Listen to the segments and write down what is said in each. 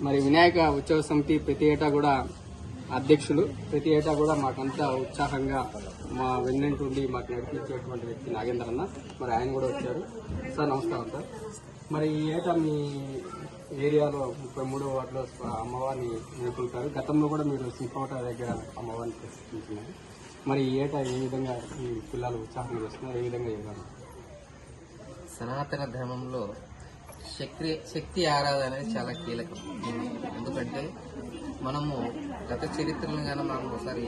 మరి వినాయక ఉత్సవ సమితి ప్రతి ఏటా కూడా అధ్యక్షులు, ప్రతి ఏటా కూడా మాకంతా ఉత్సాహంగా మా వెన్నంటుండి మాకు నడిపించేటువంటి వ్యక్తి నాగేంద్ర అన్న. మరి ఆయన కూడా వచ్చారు. సార్ నమస్కారం సార్. మరి ఈ ఏటా మీ ఏరియాలో 33వ వార్డులో అమ్మవారిని నెలకొల్పారు. గతంలో కూడా మీరు సింహకోట దగ్గర అమ్మవారిని ప్రతిష్ఠించినారు. మరి ఈ ఏటా ఏ విధంగా ఈ పిల్లలు ఉత్సాహంగా చేస్తున్నారు, ఏ విధంగా చేయాలి? సనాతన ధర్మంలో శక్తి ఆరాధన అనేది చాలా కీలకం. ఎందుకంటే మనము గత చరిత్రను కానీ మనం ఒకసారి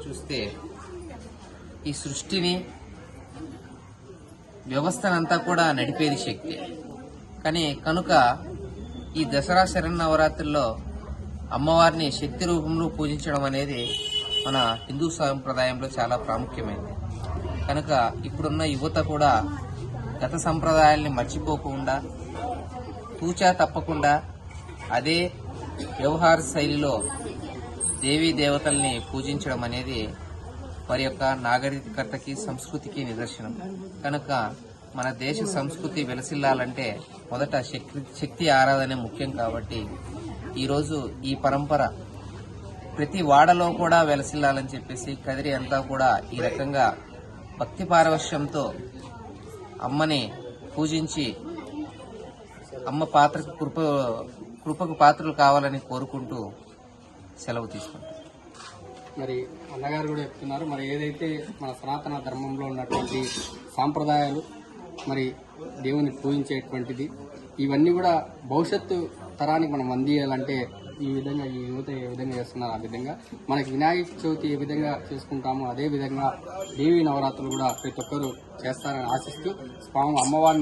చూస్తే ఈ సృష్టిని వ్యవస్థనంతా కూడా నడిపేది శక్తి. కానీ కనుక ఈ దసరా శరన్నవరాత్రుల్లో అమ్మవారిని శక్తి రూపంలో పూజించడం అనేది మన హిందూ సాంప్రదాయంలో చాలా ప్రాముఖ్యమైనది. కనుక ఇప్పుడున్న యువత కూడా గత సంప్రదాయాల్ని మర్చిపోకుండా తూచా తప్పకుండా అదే వ్యవహార శైలిలో దేవీ దేవతల్ని పూజించడం అనేది వారి యొక్క నాగరికతకి, సంస్కృతికి నిదర్శనం. కనుక మన దేశ సంస్కృతి వెలసిల్లాలంటే మొదట శక్తి ఆరాధనే ముఖ్యం. కాబట్టి ఈరోజు ఈ పరంపర ప్రతి వాడలో కూడా వెలసిల్లాలని చెప్పేసి కదిరి అంతా కూడా ఈ రకంగా భక్తి పారవశ్యంతో అమ్మని పూజించి అమ్మ కృపకు పాత్రలు కావాలని కోరుకుంటూ సెలవు తీసుకుంటాం. మరి అన్నగారు కూడా చెప్తున్నారు, మరి ఏదైతే మన సనాతన ధర్మంలో ఉన్నటువంటి సాంప్రదాయాలు, మరి దేవుని పూజించేటువంటిది, ఇవన్నీ కూడా భవిష్యత్తు తరానికి మనం అందియాలంటే ఈ విధంగా ఈ యువత ఏ విధంగా చేస్తున్నారు, ఆ విధంగా మనకి వినాయక చవితి ఏ విధంగా చేసుకుంటామో అదే విధంగా దేవీ నవరాత్రులు కూడా ప్రతి ఒక్కరూ చేస్తారని ఆశిస్తూ అమ్మవారిని